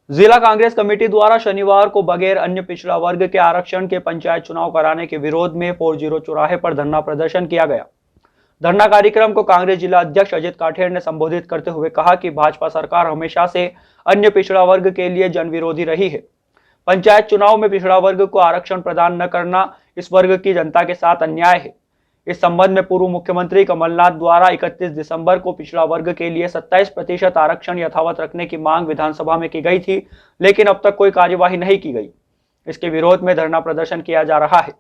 जिला कांग्रेस कमेटी द्वारा शनिवार को बगैर अन्य पिछड़ा वर्ग के आरक्षण के पंचायत चुनाव कराने के विरोध में 40 चौराहे पर धरना प्रदर्शन किया गया। धरना कार्यक्रम को कांग्रेस जिला अध्यक्ष अजित काठेर ने संबोधित करते हुए कहा कि भाजपा सरकार हमेशा से अन्य पिछड़ा वर्ग के लिए जनविरोधी रही है। पंचायत चुनाव में पिछड़ा वर्ग को आरक्षण प्रदान न करना इस वर्ग की जनता के साथ अन्याय है। इस संबंध में पूर्व मुख्यमंत्री कमलनाथ द्वारा 31 दिसंबर को पिछड़ा वर्ग के लिए 27% आरक्षण यथावत रखने की मांग विधानसभा में की गई थी, लेकिन अब तक कोई कार्यवाही नहीं की गई। इसके विरोध में धरना प्रदर्शन किया जा रहा है।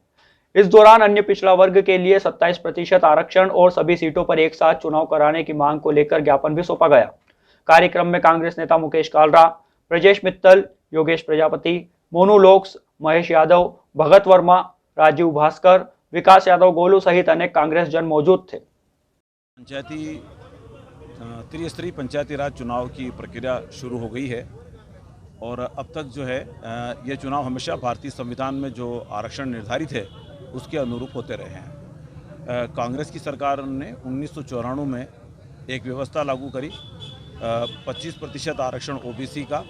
इस दौरान अन्य पिछड़ा वर्ग के लिए 27% आरक्षण और सभी सीटों पर एक साथ चुनाव कराने की मांग को लेकर ज्ञापन भी सौंपा गया। कार्यक्रम में कांग्रेस नेता मुकेश कालरा, ब्रजेश मित्तल, योगेश प्रजापति, मोनू लोक्स, महेश यादव, भगत वर्मा, राजीव भास्कर, विकास यादव गोलू सहित अनेक कांग्रेस जन मौजूद थे। त्रिस्तरीय पंचायती राज चुनाव की प्रक्रिया शुरू हो गई है और अब तक जो है ये चुनाव हमेशा भारतीय संविधान में जो आरक्षण निर्धारित है उसके अनुरूप होते रहे हैं। कांग्रेस की सरकार ने 1994 में एक व्यवस्था लागू करी, 25% आरक्षण ओबीसी का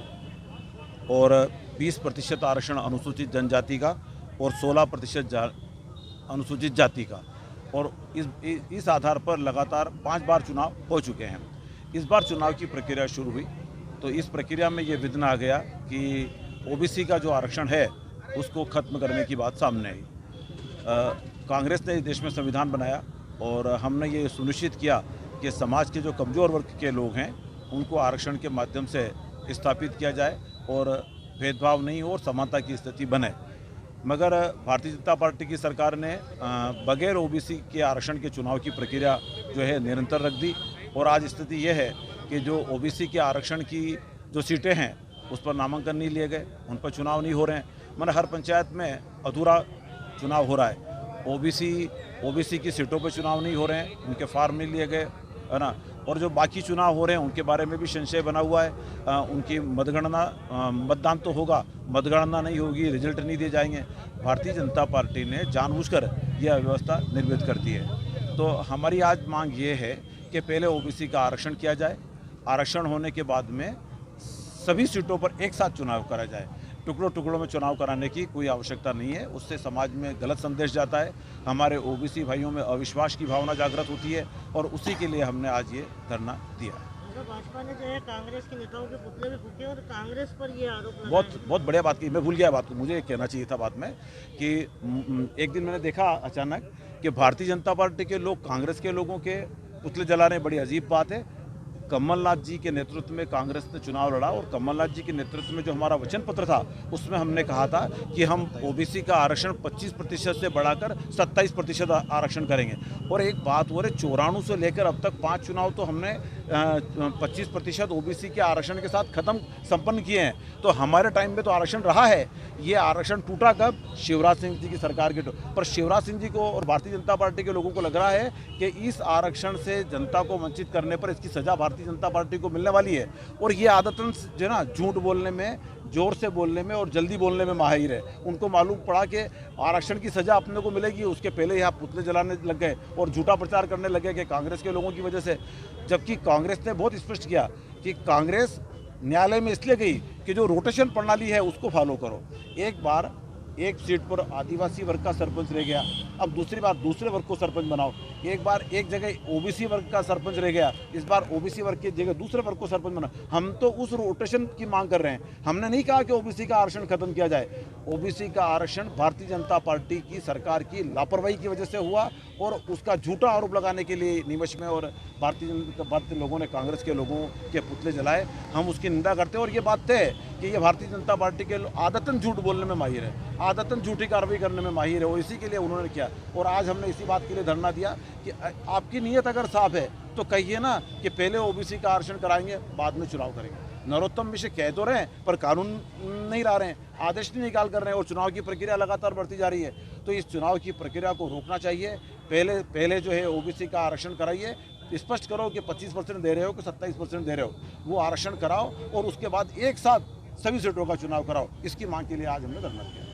और 20% आरक्षण अनुसूचित जनजाति का और 16% अनुसूचित जाति का, और इस आधार पर लगातार 5 बार चुनाव हो चुके हैं। इस बार चुनाव की प्रक्रिया शुरू हुई तो इस प्रक्रिया में ये विघ्न आ गया कि ओबीसी का जो आरक्षण है उसको खत्म करने की बात सामने आई। कांग्रेस ने इस देश में संविधान बनाया और हमने ये सुनिश्चित किया कि समाज के जो कमज़ोर वर्ग के लोग हैं उनको आरक्षण के माध्यम से स्थापित किया जाए और भेदभाव नहीं हो और समानता की स्थिति बने। मगर भारतीय जनता पार्टी की सरकार ने बगैर ओबीसी के आरक्षण के चुनाव की प्रक्रिया जो है निरंतर रख दी और आज स्थिति यह है कि जो ओबीसी के आरक्षण की जो सीटें हैं उस पर नामांकन नहीं लिए गए, उन पर चुनाव नहीं हो रहे हैं। मतलब हर पंचायत में अधूरा चुनाव हो रहा है। ओबीसी की सीटों पर चुनाव नहीं हो रहे हैं, उनके फार्म नहीं लिए गए, है ना। और जो बाकी चुनाव हो रहे हैं उनके बारे में भी संशय बना हुआ है। उनकी मतगणना, मतदान तो होगा, मतगणना नहीं होगी, रिजल्ट नहीं दिए जाएंगे। भारतीय जनता पार्टी ने जानबूझकर यह व्यवस्था निर्मित कर दी है। तो हमारी आज मांग ये है कि पहले ओबीसी का आरक्षण किया जाए, आरक्षण होने के बाद में सभी सीटों पर एक साथ चुनाव करा जाए। टुकड़ों टुकड़ों में चुनाव कराने की कोई आवश्यकता नहीं है, उससे समाज में गलत संदेश जाता है, हमारे ओबीसी भाइयों में अविश्वास की भावना जागृत होती है और उसी के लिए हमने आज ये धरना दिया है। भाजपा ने जो है कांग्रेस के नेताओं के पुतले भी फूके और कांग्रेस पर ये आरोप लगाया। बहुत बढ़िया बात की, मैं भूल गया बात को, मुझे कहना चाहिए था बाद में कि एक दिन मैंने देखा अचानक कि भारतीय जनता पार्टी के लोग कांग्रेस के लोगों के पुतले जला रहे हैं। बड़ी अजीब बात है। कमलनाथ जी के नेतृत्व में कांग्रेस ने चुनाव लड़ा और कमलनाथ जी के नेतृत्व में जो हमारा वचन पत्र था उसमें हमने कहा था कि हम ओबीसी का आरक्षण 25% से बढ़ाकर 27% आरक्षण करेंगे। और एक बात हो रही, 94 से लेकर अब तक 5 चुनाव तो हमने 25% ओबीसी के आरक्षण के साथ संपन्न किए हैं। तो हमारे टाइम में तो आरक्षण रहा है। ये आरक्षण टूटा कब? शिवराज सिंह जी की सरकार के पर शिवराज सिंह जी को और भारतीय जनता पार्टी के लोगों को लग रहा है कि इस आरक्षण से जनता को वंचित करने पर इसकी सजा भारतीय जनता पार्टी को मिलने वाली है। और ये आदतन जो ना झूठ बोलने में, जोर से बोलने में और जल्दी बोलने में माहिर है। उनको मालूम पड़ा कि आरक्षण की सजा अपने को मिलेगी, उसके पहले यहाँ पुतले जलाने लग गए और झूठा प्रचार करने लगे कि कांग्रेस के लोगों की वजह से। जबकि कांग्रेस ने बहुत स्पष्ट किया कि कांग्रेस न्यायालय में इसलिए गई कि जो रोटेशन प्रणाली है उसको फॉलो करो। एक बार एक सीट पर आदिवासी वर्ग का सरपंच रह गया, अब दूसरी बार दूसरे वर्ग को सरपंच बनाओ। एक बार एक जगह ओबीसी वर्ग का सरपंच रह गया, इस बार ओबीसी वर्ग की जगह दूसरे वर्ग को सरपंच बनाओ। हम तो उस रोटेशन की मांग कर रहे हैं। हमने नहीं कहा कि ओबीसी का आरक्षण खत्म किया जाए। ओबीसी का आरक्षण भारतीय जनता पार्टी की सरकार की लापरवाही की वजह से हुआ और उसका झूठा आरोप लगाने के लिए निमश में और भारतीय लोगों ने कांग्रेस के लोगों के पुतले जलाए। हम उसकी निंदा करते हैं और ये बात तय है कि ये भारतीय जनता पार्टी के आदतन झूठ बोलने में माहिर है, आदतन झूठी कार्रवाई करने में माहिर है और इसी के लिए उन्होंने किया। और आज हमने इसी बात के लिए धरना दिया कि आपकी नीयत अगर साफ है तो कहिए ना कि पहले ओबीसी का आरक्षण कराएंगे, बाद में चुनाव करेंगे। नरोत्तम मिश्र कह तो रहे हैं पर कानून नहीं ला रहे हैं, आदेश नहीं निकाल कर रहे हैं और चुनाव की प्रक्रिया लगातार बढ़ती जा रही है। तो इस चुनाव की प्रक्रिया को रोकना चाहिए। पहले जो है ओबीसी का आरक्षण कराइए, स्पष्ट करो कि 25% दे रहे हो कि 27% दे रहे हो, वो आरक्षण कराओ और उसके बाद एक साथ सभी सीटों का चुनाव कराओ। इसकी मांग के लिए आज हमने धरना दिया।